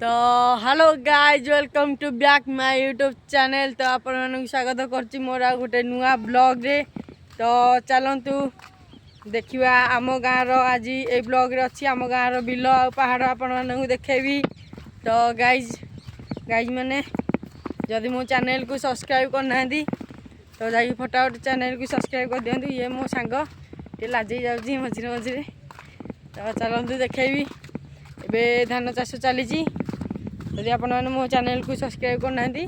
तो hello guys welcome to back my YouTube channel. तो आपण स्वागत करछि मोर गोटे नुआ ब्लॉग रे। तो चलतु देखिवा आम गाँव आज ये ब्लॉग रे अच्छी आम गाँव बिल पहाड़ आपण मानू देखेबी। तो गाइज गाइज मैंने जदि मो चैनल को सब्सक्राइब करना तो जाइए फटाफट चैनल को सब्सक्राइब कर दिंतु। ये मो सांग ये लाजई जाऊँगी मझे मझे। तो चलतु देखेबी एबे धान चाष चली जदि आपण मैंने मो चैनल को सब्सक्राइब करना जल्दी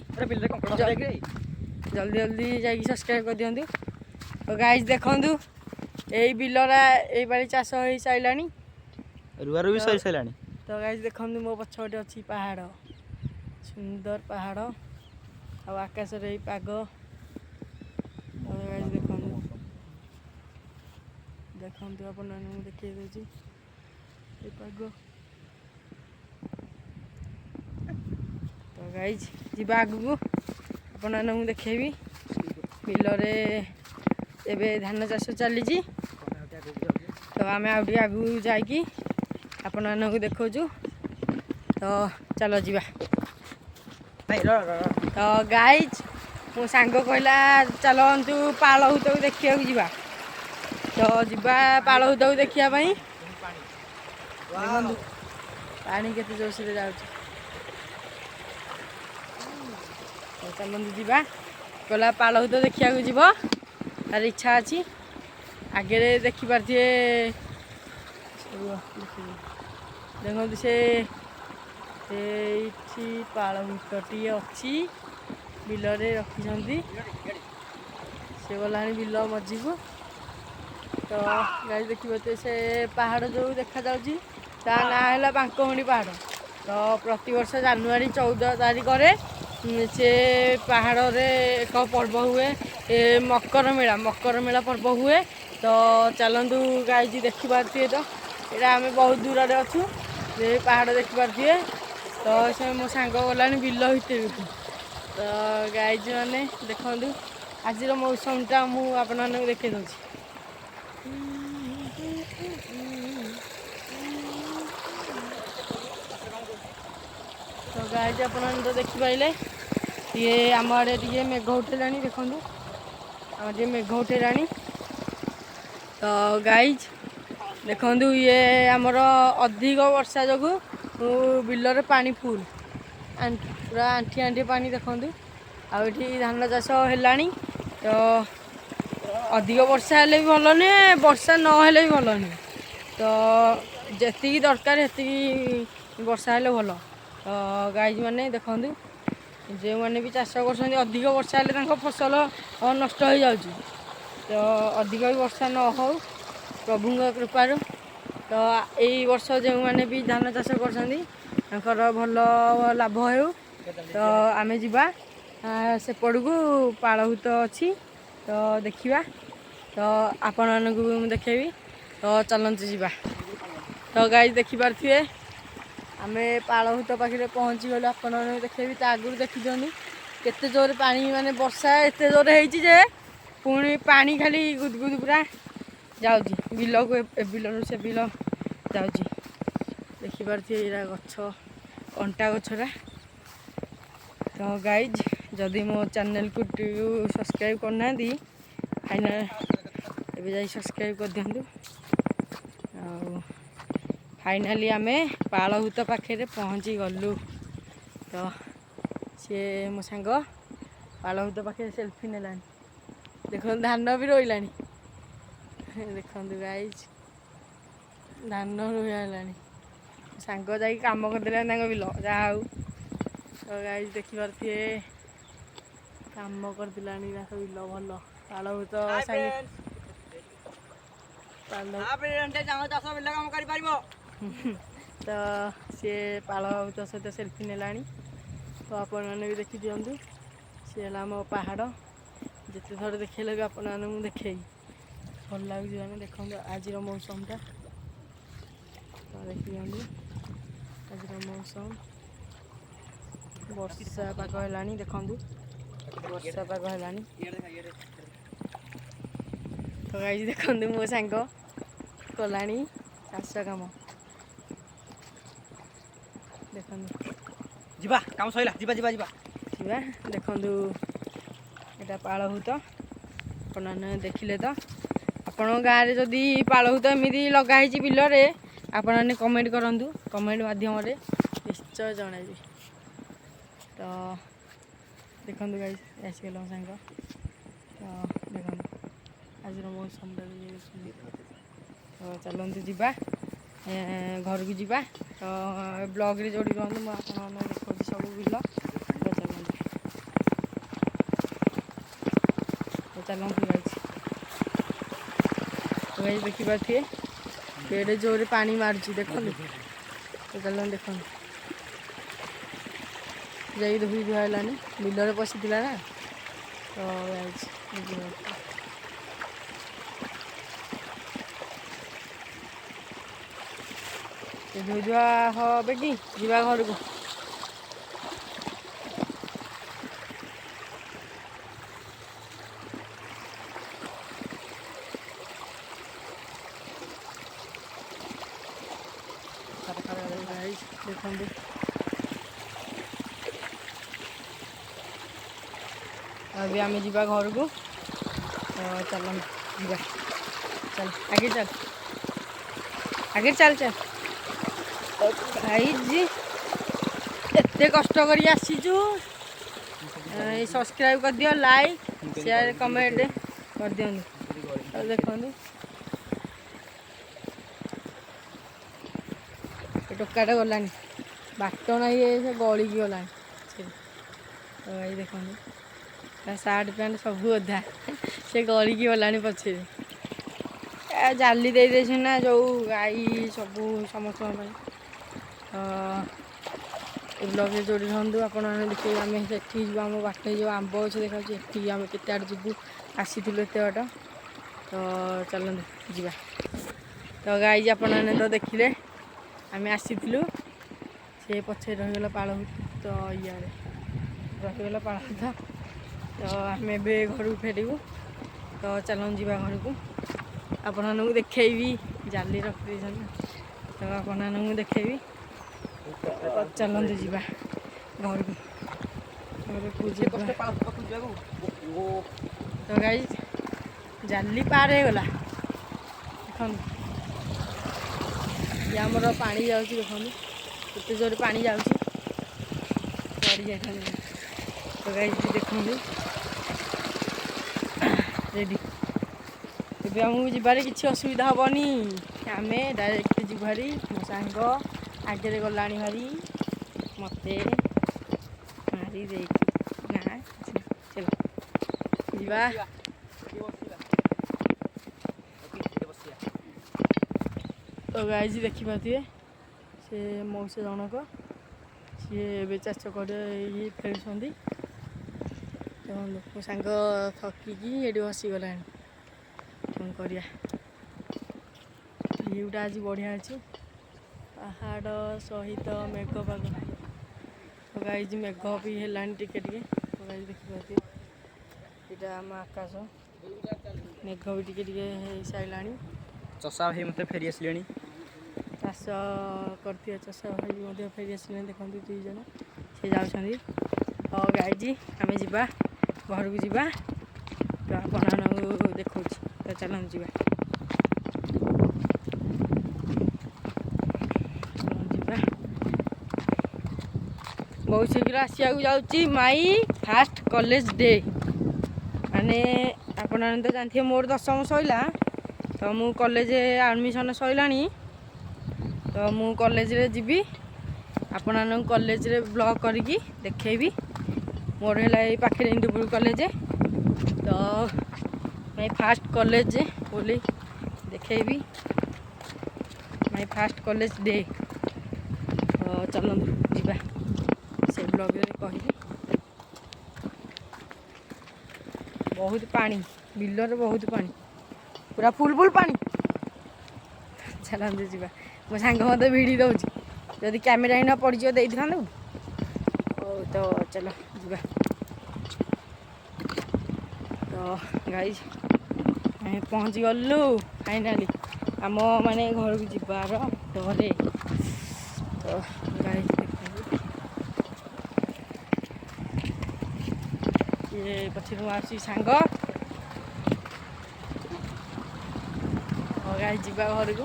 जल्दी जाकि सब्सक्राइब कर दिंतु। तो गाइज देखूँ यही बिलरा यही पाली चाष हो सारा रुआ रुई सही सारा। तो गाइज देखूँ मो पछपटे अच्छी पहाड़ सुंदर पहाड़ आकाश पाग। गाइज देखूँ देखूँ आपण देखिए दूसरी पाग। तो गाइज जीवा आगू आपण मैंने देखेबी बिलरे एबे धान चाष चली। तो आम आगे आगू जाकि आपण मानक देखु। तो चलो जीवा। तो गाइज मो सांग कहला चलतु पाल हुत देखा जा। तो जीवा पाल हुत देखा पानी केते जोश जाऊँ। चलते जीवा कहला पाल हुत देखा जीव तार इच्छा अच्छी आगे देखिपारे देखते से पाल हुतटी अच्छी बिलरे रखी से गला बिल मझी को। तो गाइस देखिए से पहाड़ जो देखा जाऊँगी ता ना है बांकमुंडी पहाड़। तो प्रति वर्ष जनवरी 14 तारिख से पहाड़ रे एक पर्व हुए मकर मेला पर्व हुए। तो चलतु गाइज देखिपारे। तो यहाँ आम बहुत दूर रे अच्छु ये पहाड़ देखिपारे। तो से मो सांग गला बिल भितर। तो गाइज मैंने देखूँ आज मौसमटा मुझे देखे दूसरी। तो गाइज आप तो देखिपारे ये आम आड़े टे मेघ उठेला देखूँ आम टे मेघ उठेला। तो गाइज देखूँ ये आमर अधिक वर्षा जो बिलर पानी फुल पूरा आंठी आंठी पानी देखूँ आठी धान चाष है। तो अधिक वर्षा हेले भी भल नुहे वर्षा नहेले भी भल नुहे। तो जी दरकार हेती वर्षा हेले भल। तो गाइज मैंने देखूँ जो मैंने भी चाष कर अधिक वर्षा हेले फसल नष्ट हो जाऊँ। तो अधिक भी वर्षा न हो प्रभु कृपार। तो यही वर्ष जो मैंने भी धान चाष कर भल लाभ हो। तो आमे जीवा सेपड़ को पाल हुत अच्छी तो देखा। तो आपण मानक देखेबी। तो चलते जीवा। तो गाइज देखिपारे आम पाल हुत पाखे पहुँची गलु आपण देखेबी। तो आगुरी देखी दिखाँ केते जोर पानी माने वर्षा एते जोर होइछि जे पुणी पानी खाली गुदगुद पूरा जाऊँगी बिल को बिल से बिल जाऊँगी देखिपारे यहाँ गछ अंटा गछरा। तो गाइज जदि मो चैनल को सब्सक्राइब करना फाइनल एबे जाई सब्सक्राइब कर दिंतु। फाइनाली आम पाल हुत पाखे पहुँची गलु। तो सी मो सांग पाल हुत पाखे सेल्फी नेलानी देखो धान भी रोइला देखूँ गाइज धान रोला सांग जा कम करदे बिल जहाँ। तो गाइज देखिपारे कम करदे बिल भल पाल हुत तो सी पाल हुत सहित सेल्फी नेला। तो आपण मैंने भी देखी दिंतु सी है मो पहाड़ जिते थोड़े देखेले भी आपण मैंने देखे भल लगे। देखो आज मौसमटा तो देखी दिंतु आज मौसम वर्षा पाग है देखूँ वर्षा पाग है। तो गाइज देखूँ मो सांग कला चाष कम ଦେଖନ୍ତୁ ଯିବା କାମ ସଇଲା ଯିବା ଯିବା ଯିବା ଯିବା। ଦେଖନ୍ତୁ ଏଇଟା ପାଳଭୂତ ଆପଣମାନେ ଦେଖିଲେ ତ। ଆପଣଙ୍କ ଗାଁରେ ଯଦି ପାଳଭୂତ ଏମିତି ଲଗା ହେଇଛି ବିଲରେ ଆପଣମାନେ କମେଣ୍ଟ କରନ୍ତୁ, କମେଣ୍ଟ ମାଧ୍ୟମରେ ନିଶ୍ଚୟ ଜଣାଇବେ। ତ ଦେଖନ୍ତୁ ଗାଈ ଆସିଗଲା ମୋ ସାଙ୍ଗ। ତ ଦେଖନ୍ତୁ ଆଜିର ମୋ ସମୁଦାୟ ତ ଚାଲନ୍ତୁ ଯିବା ଘରକୁ ଯିବା। ତ ବ୍ଲଗ୍ରେ ଯୋଡ଼ି ରୁହନ୍ତୁ, ମୁଁ ଆପଣମାନଙ୍କୁ ଦେଖାଉଛି ସବୁ ବିଲ। ତ ଚାଲନ୍ତୁ ଚାଲନ୍ତୁ ଗାଇଛି। ତ ଗାଈ ଦେଖିପାରୁଥିବେ କେଡ଼େ ଜୋରରେ ପାଣି ମାରୁଛି ଦେଖନ୍ତୁ। ତ ଚାଲନ୍ତୁ ଦେଖନ୍ତୁ ଯାଇ ଧୋଇ ଧୁଆ ହେଲାନି, ବିଲରେ ପଶିଥିଲା ନା। ତ ଯାଇଛି ଧୋଇ ଧୁଆ হবে କି ଯିବା ଘରକୁ। ଦେଖନ୍ତୁ ଏବେ ଆମେ ଯିବା ଘରକୁ। ତ ଚାଲ ଯିବା, ଚାଲ ଆଗେ ଚାଲ, ଆଗେ ଚାଲ ଚାଲ। ଭାଇ ଏତେ କଷ୍ଟ କରି ଆସିଛୁ, ସବସ୍କ୍ରାଇବ୍ କରିଦିଅ, ଲାଇକ୍ ସେୟାର କମେଣ୍ଟ କରିଦିଅନ୍ତୁ। ଆଉ ଦେଖନ୍ତୁ ଏ ଟୋକାଟା ଗଲାନି, ବାଟ ନାହିଁ ସେ ଗଳିକି ଗଲାଣି। ତ ଭାଇ ଦେଖନ୍ତୁ ତା ସାର୍ଟ ପ୍ୟାଣ୍ଟ ସବୁ ଅଧା, ସେ ଗଳିକି ଗଲାଣି ପଛରେ। ଜାଲି ଦେଇଦେଇଛି ନା ଯେଉଁ ଗାଈ ସବୁ ସମସ୍ତଙ୍କ ପାଇଁ। ଏ ବ୍ଲଗ୍ରେ ଯୋଡ଼ି ରୁହନ୍ତୁ, ଆପଣମାନେ ଦେଖିବେ। ଆମେ ସେଠି ଯିବୁ, ଆମ ବାଟରେ ଯେଉଁ ଆମ୍ବ ଗଛ ଦେଖାଉଛି ଏଠିକି ଆମେ କେତେ ଆଡ଼େ ଯିବୁ, ଆସିଥିଲୁ ଏତେ ବାଟ। ତ ଚାଲନ୍ତୁ ଯିବା। ତ ଗାଈ ଆପଣମାନେ ତ ଦେଖିଲେ ଆମେ ଆସିଥିଲୁ, ସେ ପଛରେ ରହିଗଲା ପାଳଭୂତ, ଇଆଡ଼େ ରହିଗଲା ପାଳଭୂତ। ତ ଆମେ ଏବେ ଘରକୁ ଫେରିବୁ। ତ ଚାଲନ୍ତୁ ଯିବା ଘରକୁ, ଆପଣମାନଙ୍କୁ ଦେଖେଇବି। ଜାଲି ରଖିଦେଇଛନ୍ତି, ତ ଆପଣମାନଙ୍କୁ ଦେଖେଇବି। ଚାଲନ୍ତୁ ଯିବା ଘରକୁ। ତ ଗାଈ ଜାଲି ପାର ହେଇଗଲା ଦେଖନ୍ତୁ। ଇଏ ଆମର ପାଣି ଯାଉଛି ଦେଖନ୍ତୁ, କେତେ ଜୋରରେ ପାଣି ଯାଉଛି, ପଡ଼ି ଯାଇଥାନ୍ତି। ତ ଗାଈ ଦେଖନ୍ତୁ ରେଡ଼ି। ଏବେ ଆମକୁ ଯିବାରେ କିଛି ଅସୁବିଧା ହେବନି, ଆମେ ଡାଇରେକ୍ଟ ଯିବୁ ଭାରି। ମୋ ସାଙ୍ଗ ଆଗରେ ଗଲାଣି ଭାରି, ମୋତେ ମାରି ଦେଇଛି ନା। ଚାଲ ଯିବା। ତ ଗାଈ ଦେଖିପାରୁଥିବେ ସେ ମଉସା ଜଣକ, ସିଏ ଏବେ ଚାଷ କରି ଫେରୁଛନ୍ତି। ମୋ ସାଙ୍ଗ ଥକିକି ଏଠି ବସିଗଲାଣି, କ'ଣ କରିବା। ଭିୟୁଟା ଆଜି ବଢ଼ିଆ ଅଛି, ପାହାଡ଼ ସହିତ ମେଘ ପାଗ। ତ ଗାଈ ମେଘ ବି ହେଲାଣି ଟିକେ ଟିକେ। ତ ଗାଈ ଦେଖିପାରୁଥିବେ ଏଇଟା ଆମ ଆକାଶ, ମେଘ ବି ଟିକେ ଟିକେ ହେଇସାରିଲାଣି। ଚଷା ଭାଇ ମୋତେ ଫେରି ଆସିଲେଣି, ଚାଷ କରିଥିବା ଚଷା ଭାଇ ମଧ୍ୟ ଫେରି ଆସିଲେଣି। ଦେଖନ୍ତୁ 2 ଜଣ ସେ ଯାଉଛନ୍ତି। ହଉ ଗାଈ ଆମେ ଯିବା ଘରକୁ ଯିବା। ତ ଆପଣମାନଙ୍କୁ ଦେଖାଉଛି, ତ ଚାଲନ୍ତୁ ଯିବା। ବହୁତ ଶୀଘ୍ର ଆସିବାକୁ ଯାଉଛି ମାଇ ଫାର୍ଷ୍ଟ କଲେଜ ଡେ। ମାନେ ଆପଣମାନେ ତ ଜାଣିଥିବେ ମୋର 10ମ ସରିଲା, ତ ମୁଁ କଲେଜ ଆଡ଼ମିସନ୍ ସରିଲାଣି। ତ ମୁଁ କଲେଜରେ ଯିବି, ଆପଣମାନଙ୍କୁ କଲେଜରେ ବ୍ଲଗ୍ କରିକି ଦେଖେଇବି। ମୋର ହେଲା ଏଇ ପାଖରେ ଇନ୍ଦୁପୁର କଲେଜ। ତ ମାଇ ଫାର୍ଷ୍ଟ କଲେଜ ବୋଲି ଦେଖେଇବି, ମାଇ ଫାର୍ଷ୍ଟ କଲେଜ ଡେ। ତ ଚାଲନ୍ତୁ ଯିବା, ସେ ବ୍ଲଗ୍ରେ କହିବି। ବହୁତ ପାଣି ବିଲରେ, ବହୁତ ପାଣି, ପୁରା ଫୁଲ୍ ପାଣି। ଚାଲନ୍ତୁ ଯିବା। ମୋ ସାଙ୍ଗ ମୋତେ ଭିଡ଼ି ଦେଉଛି, ଯଦି କ୍ୟାମେରା ହିଁ ନ ପଡ଼ିଯିବ ଦେଇଥାନ୍ତୁ। ହଉ ତ ଚାଲ ଯିବା। ତ ଗାଈ ଆମେ ପହଞ୍ଚିଗଲୁ ଫାଇନାଲି ଆମ ମାନେ ଘରକୁ ଯିବାର ପରେ। तो गाइस देखନ୍ତୁ ये पछिରୁ आसी सांग और गाइस ଯିବା ଘରକୁ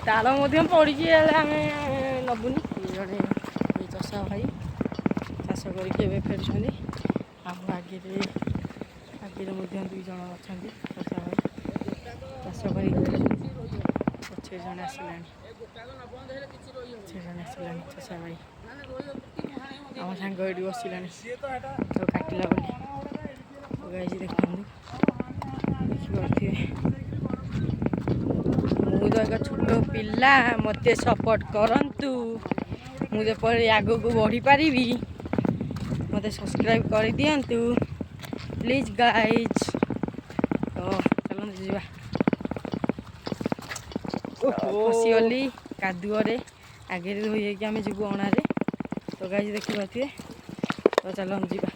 ताल पड़ी आम नबुनी जड़े चषा भाई चाष करके फेरुं आम आगे आगे दुई जन अच्छा चषा भाई चाष कर पचे जन आसला चषा भाई आम सांग ये बसला तो काटिला बोली गाइस देखते देखिए मु तो एक छोट पिला मत सपोर्ट करंतु मुझे आगो को बढ़ी पारि मत सब्सक्राइब कर दिंतु प्लीज गाइज तो चलो जा फसीगली कादुअरे आगे धोई आम जीवु अणारे तो गाइज देखिए तो चलो जा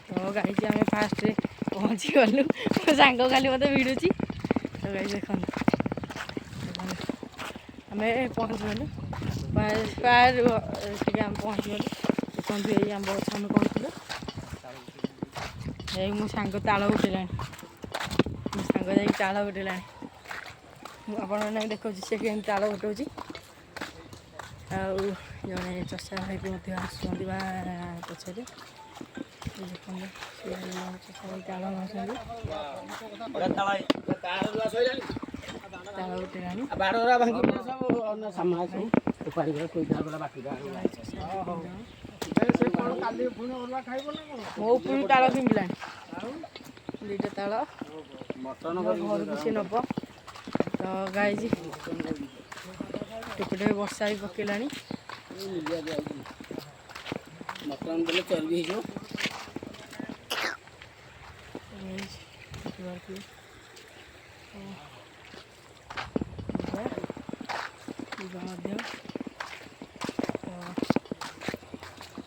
तो गाइज आम फास्ट पहुँची गलु मो सांग खाली मत भिड़ुची तो गाइज देख आम पहुँच गलु पार आम पहुँच गलु देखते ये आंब गछ आम कहूँ यही मो सांग ताल उठेला मो सांग जा ताल उठेला आपण देखो सी के ताल उठाऊँ आने चषा भाई भी आसुँच पछे देखते चषा भाई ताल ताल उठेला मो पुणी ताल फिंगला दुईटा ताल घर को सी नब तो गाइज टिपटे वर्षा भी पकेला चर्बी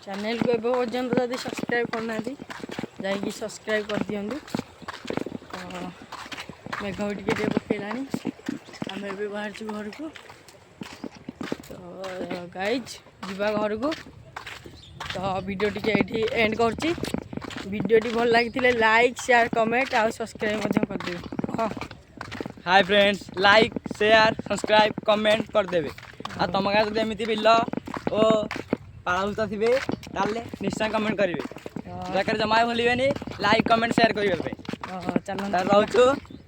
चैनल को एवं पर्यटन जब सब्सक्राइब करना जा सब्सक्राइब कर दिंतु तो मेघ टे पकेला आम ए बाहर घर को तो गाइज जीवा घर को तो वीडियो टी एंड कर वीडियो भल लगी लाइक शेयर कमेंट आ सब्सक्राइब करदे हाँ hi friends like share subscribe comment करदेवे आ तुम गाँव जब एमती बिल ओ पालभूत थे निश्चय कमेंट करेंगे दरकार जमा भूलें लाइक कमेंट शेयर करने चलो रोचु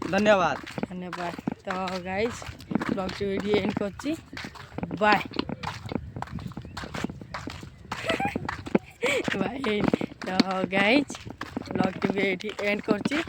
धन्यवाद धन्यवाद तो गाइज ब्लॉग टी एंड कर बाय बाय तो गाइज ब्लॉग टी एंड कर